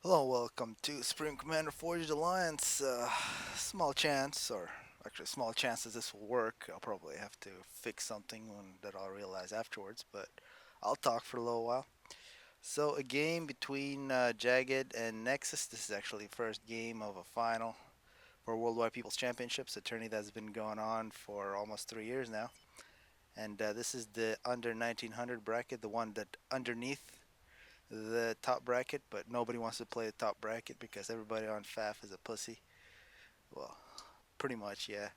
Hello, welcome to Supreme Commander Forged Alliance. Small chance, or actually small chances this will work. I'll probably have to fix something that I'll realize afterwards, but I'll talk for a little while. So a game between Jagged and Nexus. This is actually the first game of a final for Worldwide People's Championships, a tourney that's been going on for almost 3 years now. And this is the under 1900 bracket, the one that underneath the top bracket, but nobody wants to play the top bracket because everybody on FAF is a pussy. Well, pretty much, yeah.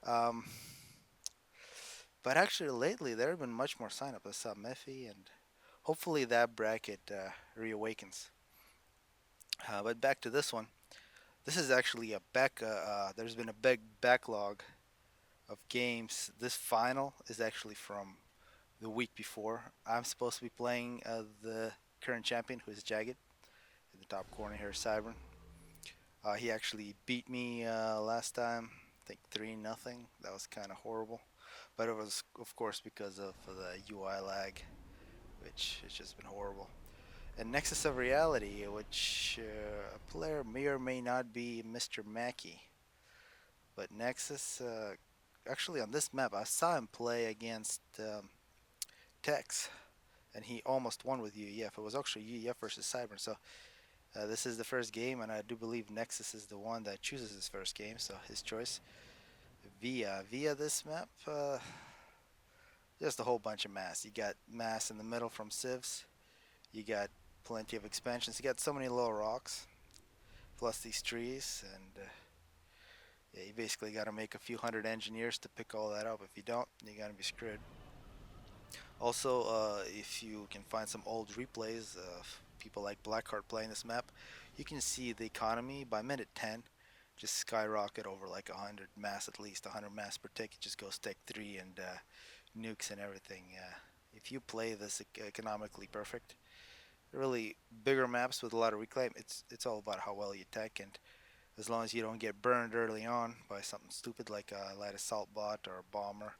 Um, but actually, lately there have been much more sign-up. I saw Mephi, and hopefully that bracket reawakens. But back to this one. This is actually a back. There's been a big backlog of games. This final is actually from the week before. I'm supposed to be playing the current champion, who is Jagged, in the top corner here, Cybern. He actually beat me last time, I think 3-0. That was kind of horrible, but it was of course because of the UI lag, which has just been horrible. And Nexus of Reality, which a player may or may not be Mr. Mackey, but Nexus actually on this map I saw him play against Tex, and he almost won with UEF. It was actually UEF versus Cyber, so this is the first game, and I do believe Nexus is the one that chooses his first game, so his choice. Via this map, just a whole bunch of mass. You got mass in the middle from civs. You got plenty of expansions. You got so many little rocks, plus these trees, and yeah, you basically got to make a few hundred engineers to pick all that up. If you don't, you're gonna be screwed. Also, if you can find some old replays of people like Blackheart playing this map, you can see the economy by minute 10 just skyrocket over like 100 mass, at least 100 mass per tick. It just goes tech 3 and nukes and everything. If you play this economically perfect, really bigger maps with a lot of reclaim, it's all about how well you tech, and as long as you don't get burned early on by something stupid like a light assault bot or a bomber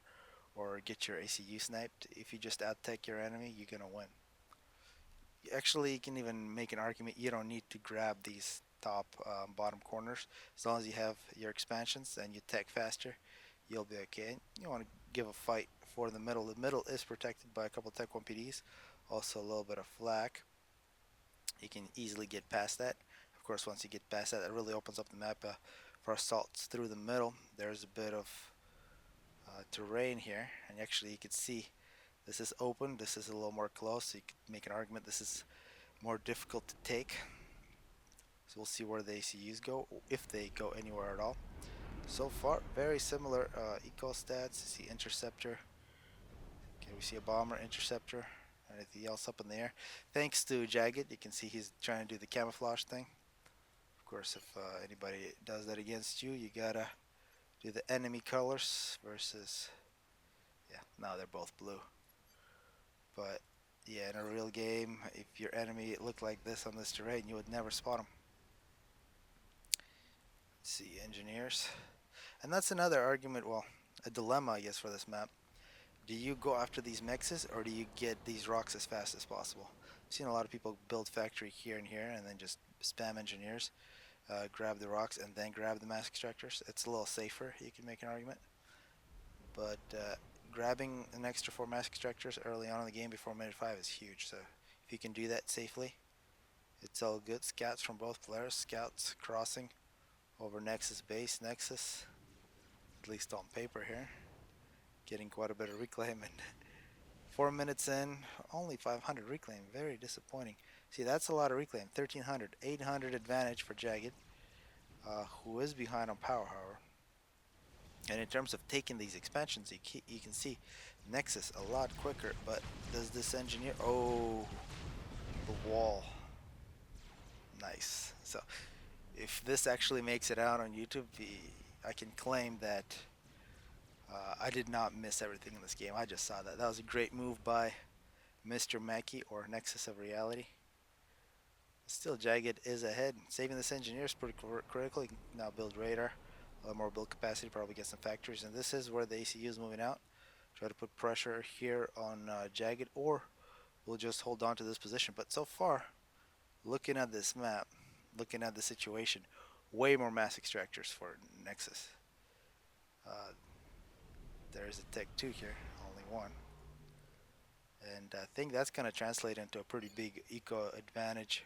or get your ACU sniped, if you just out tech your enemy, you're gonna win. Actually, you can even make an argument you don't need to grab these top bottom corners. As long as you have your expansions and you tech faster, you'll be okay. You want to give a fight for the middle. The middle is protected by a couple tech 1 PDs, also a little bit of flak. You can easily get past that. Of course, once you get past that, it really opens up the map for assaults through the middle. There's a bit of terrain here, and actually you can see this is open, this is a little more close, so you could make an argument this is more difficult to take. So we'll see where the ACUs go, if they go anywhere at all. So far, very similar eco stats. You see interceptor. Okay, we see a bomber, interceptor, anything else up in the air. Thanks to Jagged, you can see he's trying to do the camouflage thing. Of course, if anybody does that against you, you gotta do the enemy colors versus. Yeah, now they're both blue. But yeah, in a real game, if your enemy looked like this on this terrain, you would never spot him. Let's see, engineers. And that's another argument, well, a dilemma, I guess, for this map. Do you go after these mexes, or do you get these rocks as fast as possible? I've seen a lot of people build factory here and here, and then just spam engineers, grab the rocks, and then grab the mass extractors. It's a little safer, you can make an argument. But grabbing an extra 4 mass extractors early on in the game before minute 5 is huge, so if you can do that safely, it's all good. Scouts from both players, scouts crossing over Nexus base, Nexus, at least on paper here, getting quite a bit of reclaim, and 4 minutes in, only 500 reclaim, very disappointing. See, that's a lot of reclaim, 1300, 800 advantage for Jagged, who is behind on power, however. And in terms of taking these expansions, you can see Nexus a lot quicker, but does this engineer, oh, the wall, nice. So if this actually makes it out on YouTube, I can claim that I did not miss everything in this game. I just saw that. That was a great move by Mr. Mackey, or Nexus of Reality. Still, Jagged is ahead. Saving this engineer is pretty critical. You can now build radar, a lot more build capacity, probably get some factories. And this is where the ACU is moving out. Try to put pressure here on Jagged, or we'll just hold on to this position. But so far, looking at this map, looking at the situation, way more mass extractors for Nexus. Uh, there's a Tech 2 here, only one. And I think that's going to translate into a pretty big eco advantage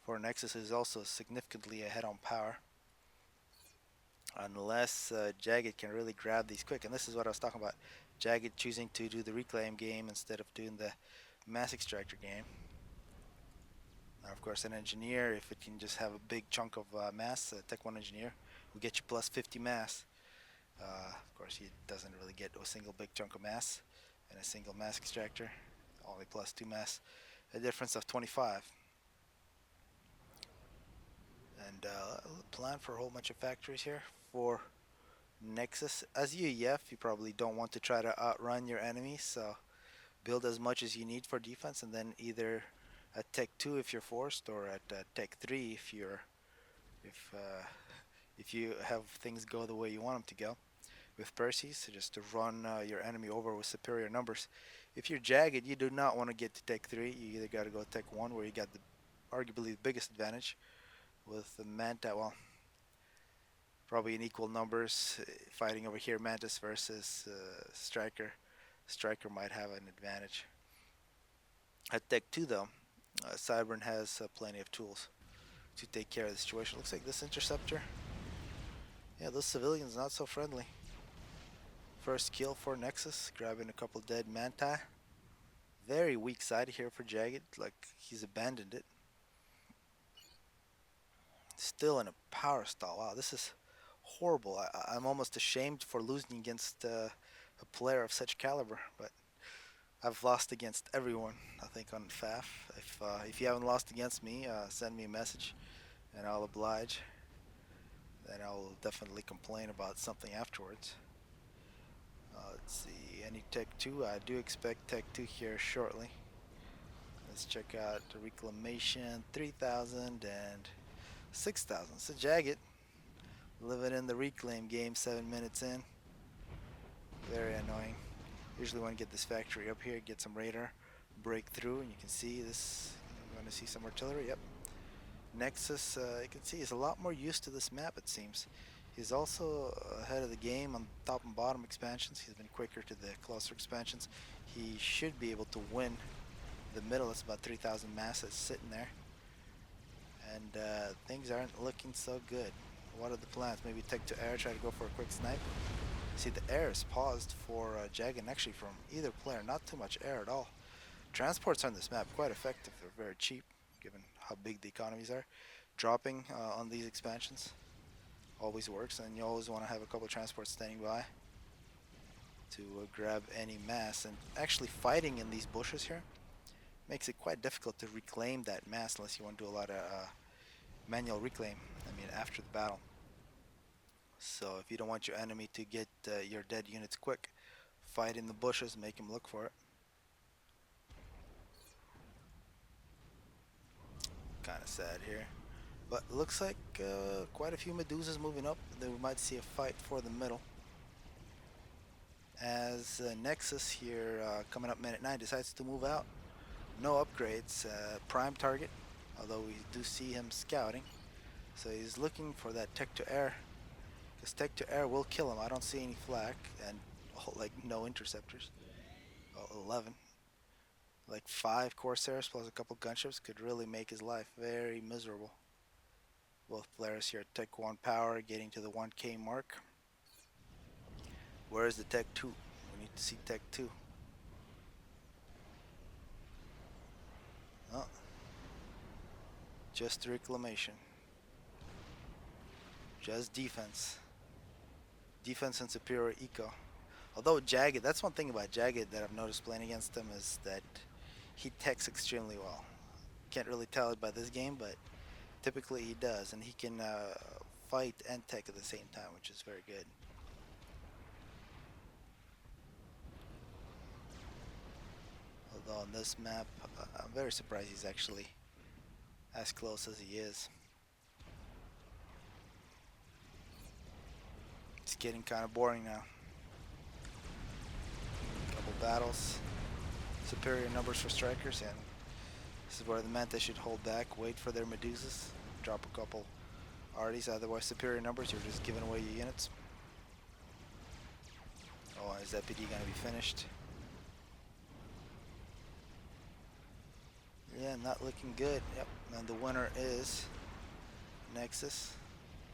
for Nexus, is also significantly ahead on power. Unless Jagged can really grab these quick. And this is what I was talking about. Jagged choosing to do the reclaim game instead of doing the mass extractor game. Now, of course, an engineer, if it can just have a big chunk of mass, Tech 1 engineer, will get you plus 50 mass. Of course, he doesn't really get a single big chunk of mass and a single mass extractor, only plus 2 mass, a difference of 25. And plan for a whole bunch of factories here for Nexus. As UEF, you probably don't want to try to outrun your enemies, so build as much as you need for defense, and then either at Tech 2 if you're forced, or at Tech 3 if if you have things go the way you want them to go. With Percy's, so just to run your enemy over with superior numbers. If you're Jagged, you do not want to get to Tech 3. You either got to go Tech 1, where you got the arguably the biggest advantage with the Manta. Well, probably in equal numbers, fighting over here, Mantis versus Striker. Striker might have an advantage. At Tech 2, though, Cybern has plenty of tools to take care of the situation. Looks like this Interceptor. Yeah, those civilians not so friendly. First kill for Nexus, grabbing a couple dead Manta. Very weak side here for Jagged, like he's abandoned it. Still in a power stall. Wow, this is horrible. I'm almost ashamed for losing against a player of such caliber, but I've lost against everyone, I think, on FAF. If you haven't lost against me, send me a message and I'll oblige. Then I'll definitely complain about something afterwards. Let's see, any Tech 2? I do expect Tech 2 here shortly. Let's check out the Reclamation, 3,000 and 6,000. So Jagged, living in the reclaim game 7 minutes in. Very annoying. Usually want to get this factory up here, get some radar, break through, and you can see this. You want to see some artillery? Yep. Nexus, you can see, is a lot more used to this map, it seems. He's also ahead of the game on top and bottom expansions. He's been quicker to the closer expansions. He should be able to win the middle. It's about 3,000 masses sitting there. And things aren't looking so good. What are the plans? Maybe take to air, try to go for a quick snipe. See, the air is paused for Jagged, actually from either player. Not too much air at all. Transports on this map quite effective. They're very cheap, given how big the economies are. Dropping on these expansions always works, and you always want to have a couple of transports standing by to grab any mass. And actually fighting in these bushes here makes it quite difficult to reclaim that mass unless you want to do a lot of manual reclaim, after the battle. So if you don't want your enemy to get your dead units quick, fight in the bushes, make him look for it. Kind of sad here. But looks like quite a few Medusas moving up. Then we might see a fight for the middle. As Nexus here, coming up minute 9, decides to move out. No upgrades. Prime target, although we do see him scouting. So he's looking for that tech to air. Because tech to air will kill him. I don't see any flak and like no interceptors. Oh, 11. Like 5 Corsairs plus a couple gunships could really make his life very miserable. Both players here at Tech 1 power, getting to the 1K mark. Where is the Tech 2? We need to see Tech 2. Oh. Just reclamation. Just defense. Defense and superior eco. Although Jagged, that's one thing about Jagged that I've noticed playing against him, is that he techs extremely well. Can't really tell it by this game, but typically he does, and he can fight and tech at the same time, which is very good. Although on this map, I'm very surprised he's actually as close as he is. It's getting kind of boring now. Couple battles, superior numbers for strikers, and this is where the Manta should hold back, wait for their Medusas. drop a couple arties, otherwise superior numbers, you're just giving away your units. Oh, is that PD gonna be finished? Yeah, not looking good. Yep, and the winner is Nexus.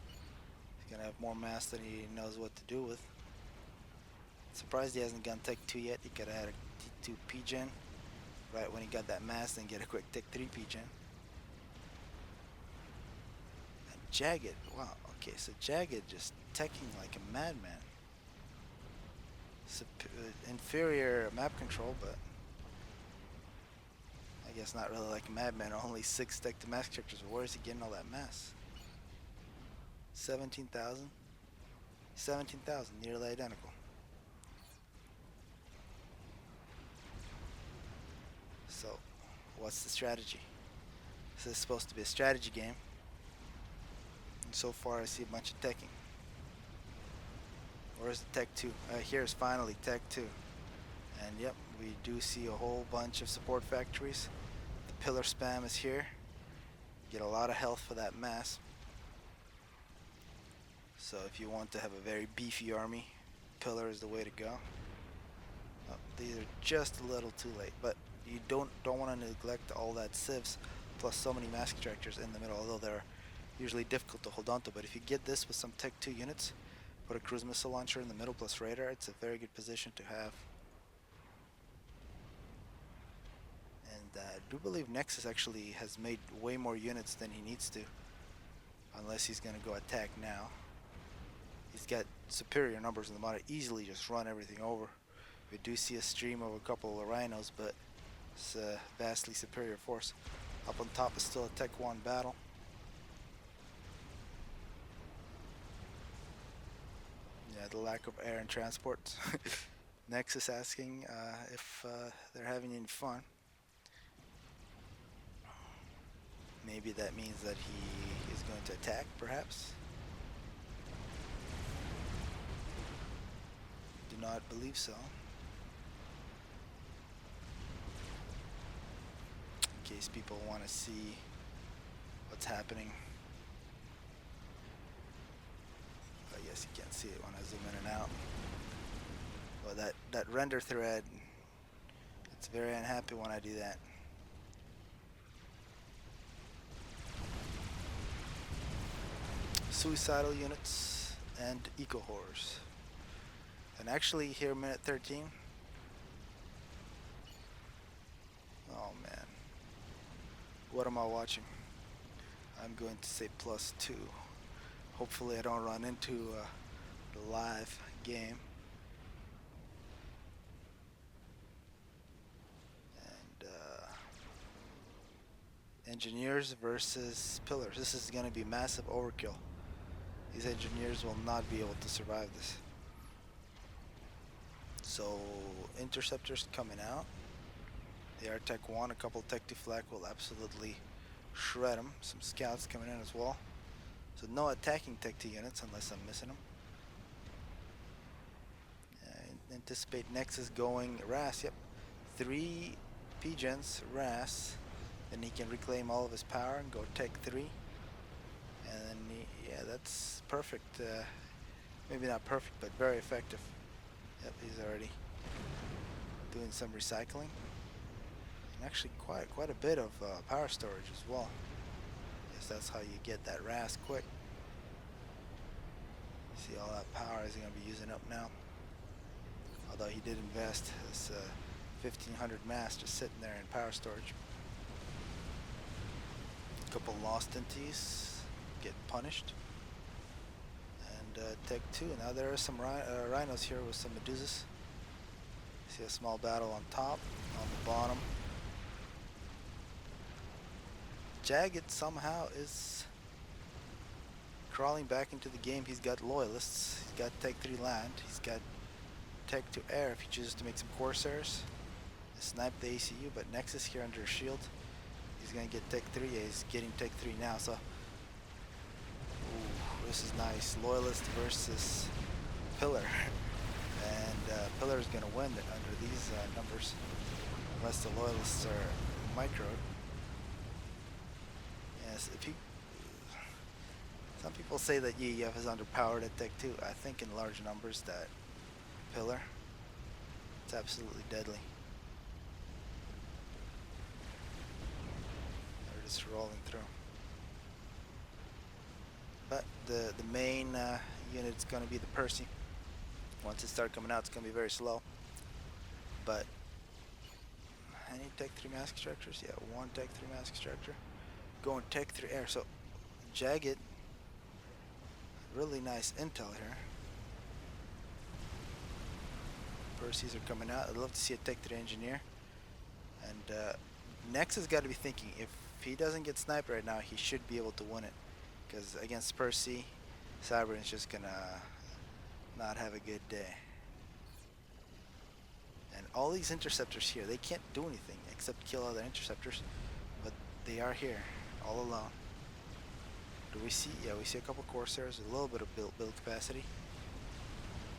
He's gonna have more mass than he knows what to do with. Surprised he hasn't gone Tech 2 yet. He could have had a T2 P-Gen right when he got that mass and get a quick Tech 3 P-Gen. And Jagged, wow, okay, so Jagged just teching like a madman. Inferior map control, but I guess not really like a madman. Only 6 tech to mass characters, but where is he getting all that mass? 17,000? 17,000, nearly identical. So, what's the strategy? This is supposed to be a strategy game. And so far I see a bunch of teching. Where's the Tech 2? Here's finally Tech 2. And yep, we do see a whole bunch of support factories. The pillar spam is here. You get a lot of health for that mass. So if you want to have a very beefy army, pillar is the way to go. These are just a little too late, but you don't want to neglect all that civs plus so many mass extractors in the middle, although they're usually difficult to hold on to. But if you get this with some Tech 2 units, put a cruise missile launcher in the middle plus radar, it's a very good position to have. And I do believe Nexus actually has made way more units than he needs to, unless he's going to go attack now. He's got superior numbers in the model, easily just run everything over. We do see a stream of a couple of rhinos, but it's a vastly superior force. Up on top is still a Tech 1 battle. Yeah, the lack of air and transport. Nexus asking if they're having any fun. Maybe that means that he is going to attack, perhaps. Do not believe so. In case people want to see what's happening. I guess you can't see it when I zoom in and out. But that render thread, it's very unhappy when I do that. Suicidal units and eco horrors. And actually here minute 13. Oh man. What am I watching? I'm going to say +2. Hopefully I don't run into the live game. And engineers versus pillars. This is going to be massive overkill. These engineers will not be able to survive this. So interceptors coming out. They are Tech 1. A couple Tech 2 flak will absolutely shred them. Some scouts coming in as well. So no attacking Tech 2 units unless I'm missing them. Anticipate Nexus going RAS. Yep. 3 P-Gens RAS. Then he can reclaim all of his power and go Tech 3. And then yeah, that's perfect. Maybe not perfect, but very effective. Yep, he's already doing some recycling. And actually quite a bit of power storage as well. Yes, that's how you get that RAS quick. See all that power is going to be using up now. Although he did invest this 1500 mass just sitting there in power storage. A couple lost entities get punished. And Tech 2. Now there are some rhinos here with some Medusas. See a small battle on top, on the bottom. Jagged somehow is crawling back into the game. He's got loyalists. He's got Tech 3 land. He's got Tech 2 air if he chooses to make some Corsairs. Snipe the ACU, but Nexus here under a shield. He's going to get Tech 3. Yeah, he's getting Tech 3 now, so ooh, this is nice. Loyalist versus Pillar. And Pillar is going to win under these numbers, unless the Loyalists are microed. Yes, if he Some people say that UEF is underpowered at Tech 2. I think in large numbers that pillar, it's absolutely deadly. They're just rolling through. But the main unit's going to be the Percy. Once it starts coming out, it's going to be very slow. But any Tech 3 mask extractors? Yeah, one Tech 3 mask extractor. Going Tech 3 air. So Jagged, really nice intel here. Percy's are coming out. I'd love to see a Tech 3 engineer. And Nex has got to be thinking, if he doesn't get sniped right now, he should be able to win it. Because against Percy, Cybern's just gonna not have a good day. And all these interceptors here, they can't do anything except kill other interceptors, but they are here all alone. Do we see? Yeah, we see a couple Corsairs, a little bit of build capacity.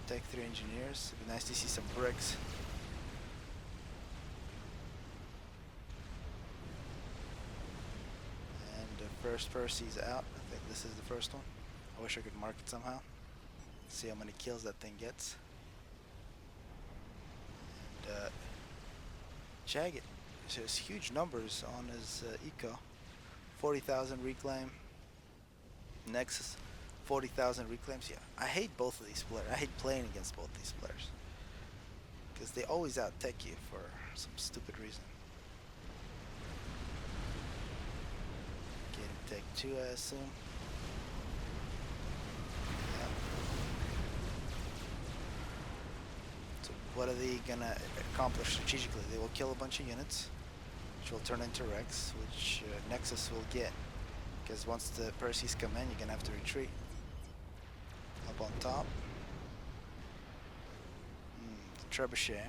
Tech 3 engineers. It'd be nice to see some bricks. And the first Percy's out. I think this is the first one. I wish I could mark it somehow. See how many kills that thing gets. And Jagged, so it's huge numbers on his eco. 40,000 reclaim. Nexus, 40,000 reclaims. Yeah, I hate both of these players. I hate playing against both these players because they always out-tech you for some stupid reason. Getting Tech 2, I assume. Yeah. So what are they gonna accomplish strategically? They will kill a bunch of units, which will turn into Rex, which Nexus will get. Because once the Percy's come in, you're gonna have to retreat. Up on top. The Trebuchet.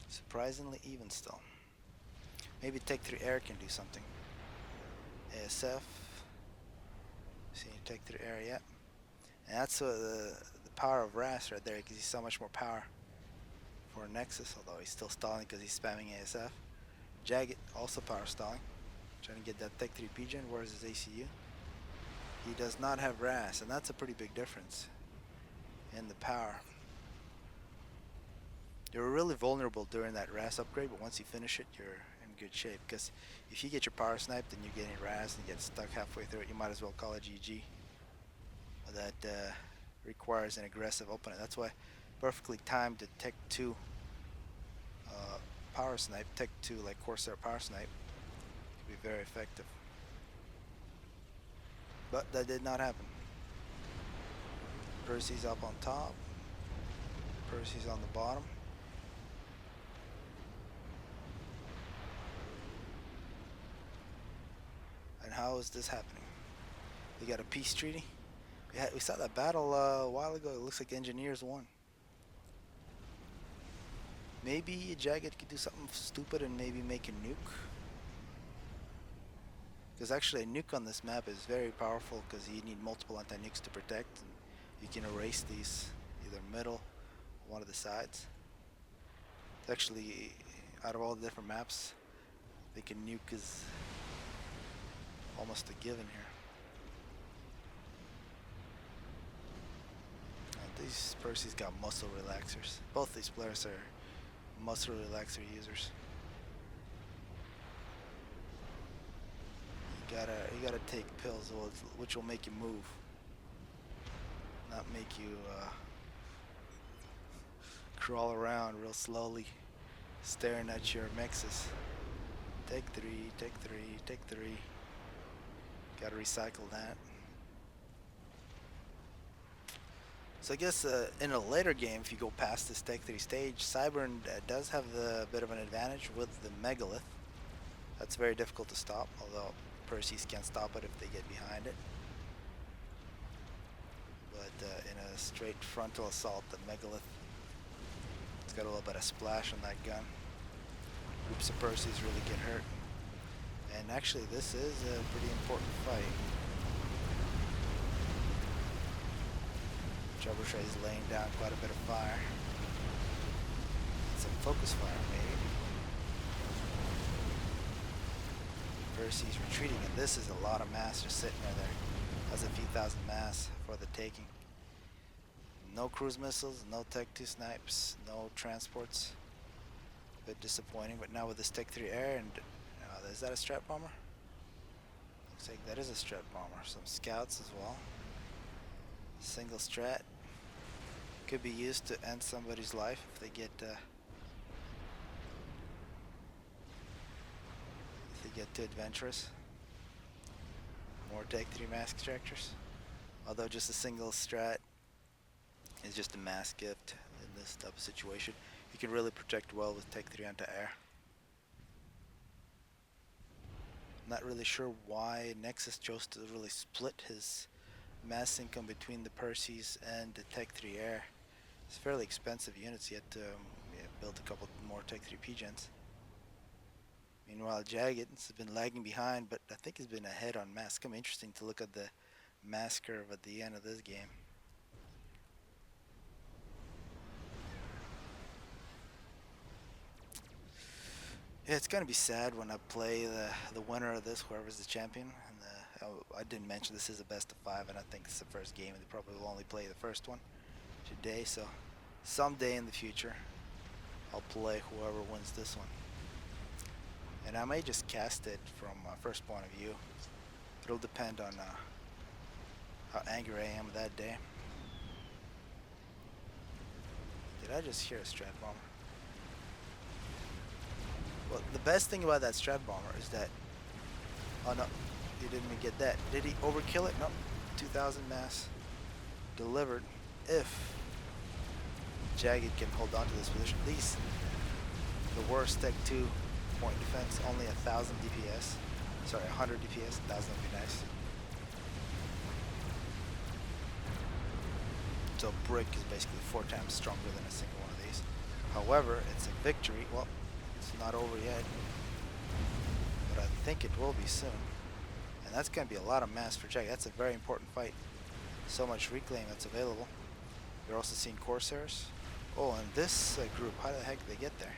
Surprisingly even still. Maybe Tech 3 Air can do something. ASF. See, Tech 3 Air, yeah. And that's the power of Ras right there, because he's so much more power for Nexus, although he's still stalling because he's spamming ASF. Jagged, also power stalling. Trying to get that Tech 3 Pigeon. Where's his ACU? He does not have RAS, and that's a pretty big difference in the power. You're really vulnerable during that RAS upgrade, but once you finish it, you're in good shape. Because if you get your power sniped and you get any RAS and get stuck halfway through it, you might as well call it GG. That requires an aggressive opponent. That's why perfectly timed the Tech 2 power snipe, Tech 2 like Corsair power snipe, could be very effective. But that did not happen. Percy's up on top. Percy's on the bottom. And how is this happening? We got a peace treaty. We saw that battle a while ago. It looks like engineers won. Maybe Jagged could do something stupid and maybe make a nuke. Because actually a nuke on this map is very powerful because you need multiple anti-nukes to protect. And you can erase these either middle or one of the sides. It's actually, out of all the different maps, I think a nuke is almost a given here. These Percy's got muscle relaxers. Both these players are muscle relaxer users. You gotta take pills which will make you move, not make you crawl around real slowly, staring at your mexes. Take 3, take 3, take 3. Gotta recycle that. So I guess in a later game, if you go past this Tech 3 stage, Cybern does have a bit of an advantage with the Megalith. That's very difficult to stop, although Percy's can't stop it if they get behind it. But in a straight frontal assault, the Megalith, it's got a little bit of splash on that gun. Groups of Percy's really get hurt. And actually this is a pretty important fight. Trebuchet is laying down quite a bit of fire. Some focus fire maybe. Percy's retreating, and this is a lot of mass just sitting right there. That's a few thousand mass for the taking. No cruise missiles, no Tech 2 snipes, no transports. A bit disappointing, but now with this Tech 3 air, and is that a strat bomber? Looks like that is a strat bomber. Some scouts as well. Single strat. Could be used to end somebody's life if they get too adventurous. More Tech 3 mask extractors. Although just a single strat is just a mass gift in this type of situation. You can really protect well with Tech 3 anti-air. Not really sure why Nexus chose to really split his mass income between the Perseus and the Tech 3 air. It's fairly expensive units, yet build a couple more Tech 3 P-gens. Meanwhile, Jagged has been lagging behind, but I think he's been ahead on mass. It's going to be interesting to look at the mass curve at the end of this game. Yeah, it's going to be sad when I play the winner of this, whoever's the champion. And I didn't mention this is a best of 5, and I think it's the first game, and they probably will only play the first one today. So someday in the future, I'll play whoever wins this one. And I may just cast it from my first point of view. It'll depend on how angry I am that day. Did I just hear a strat bomber? Well, the best thing about that strat bomber is that... Oh no, he didn't even get that. Did he overkill it? No. 2,000 mass delivered if Jagged can hold on to this position. These, the worst Tech 2 point defense, only 1,000 DPS. Sorry, 100 DPS, 1,000 would be nice. So Brick is basically 4 times stronger than a single one of these. However, it's a victory. Well, it's not over yet, but I think it will be soon. And that's going to be a lot of mass for Jagged. That's a very important fight. So much reclaim that's available. You're also seeing Corsairs. Oh, and this group, how the heck did they get there?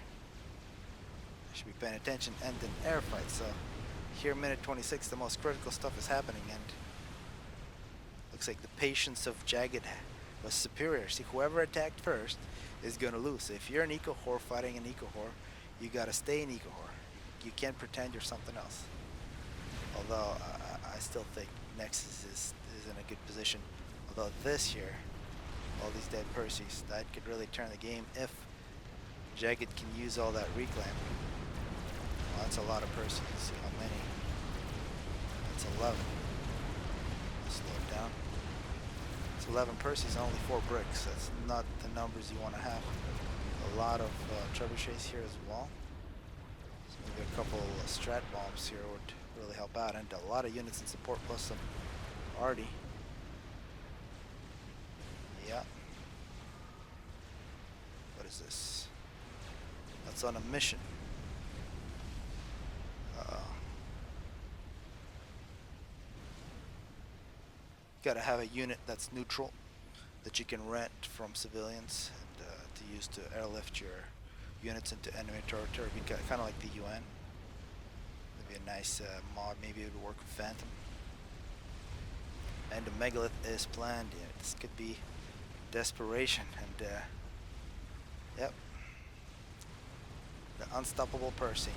I should be paying attention. And an air fight. So here, minute 26, the most critical stuff is happening, and looks like the patience of Jagged was superior. See, whoever attacked first is going to lose. So if you're an Eco Whore fighting an Eco Whore, you got to stay an Eco Whore. You can't pretend you're something else. Although I still think Nexus is in a good position. Although this here, all these dead Perseus, that could really turn the game if Jagged can use all that reclaim. Well, that's a lot of Perseus. See how many? That's 11. Slow it down. It's 11 Perseus, only 4 bricks. That's not the numbers you want to have. A lot of trebuchets here as well. So maybe a couple strat bombs here would really help out, and a lot of units in support plus some arty. Yeah. What is this? That's on a mission. You gotta have a unit that's neutral that you can rent from civilians and to use to airlift your units into enemy territory. Kind of like the UN. Maybe a nice mod. Maybe it would work with Phantom. And the megalith is planned. Yeah, this could be desperation, and yep, the unstoppable Percy.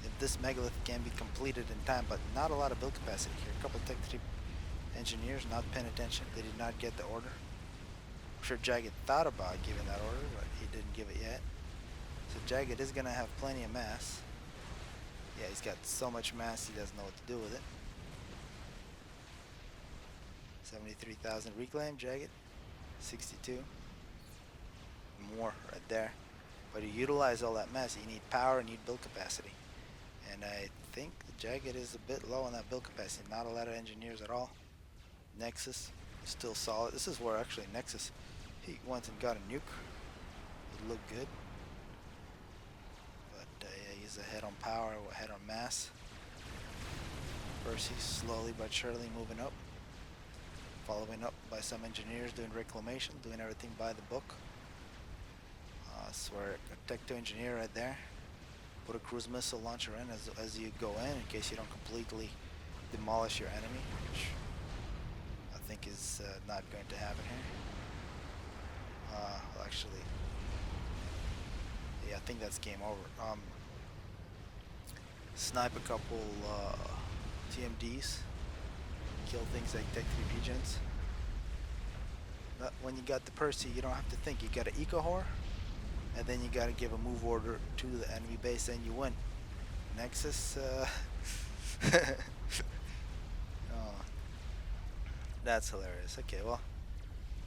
If this megalith can be completed in time, but not a lot of build capacity here. A couple Tech 3 engineers not paying attention. They did not get the order. I'm sure Jagged thought about giving that order, but he didn't give it yet. So Jagged is gonna have plenty of mass. Yeah, he's got so much mass he doesn't know what to do with it. 73,000 reclaim, Jagged. 62. More right there. But to utilize all that mass, you need power and you need build capacity. And I think the Jagged is a bit low on that build capacity. Not a lot of engineers at all. Nexus is still solid. This is where actually Nexus, he went and got a nuke. It looked good. But yeah, he's ahead on power, ahead on mass. Percy slowly but surely moving up. Following up by some engineers doing reclamation, doing everything by the book. That's where a Tech 2 engineer right there. Put a cruise missile launcher in as you go in case you don't completely demolish your enemy, which I think is not going to happen here. Actually, yeah, I think that's game over. Snipe a couple TMDs, kill things like Tech 3 Gens. But when you got the Percy, you don't have to think. You got an eco whore, and then you got to give a move order to the enemy base, and you win. Nexus, oh, that's hilarious. Okay, well,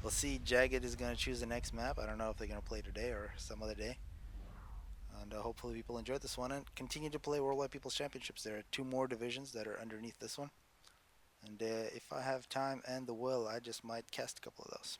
we'll see. Jagged is going to choose the next map. I don't know if they're going to play today or some other day. And hopefully people enjoyed this one and continue to play Worldwide People's Championships. There are 2 more divisions that are underneath this one. And if I have time and the will, I just might cast a couple of those.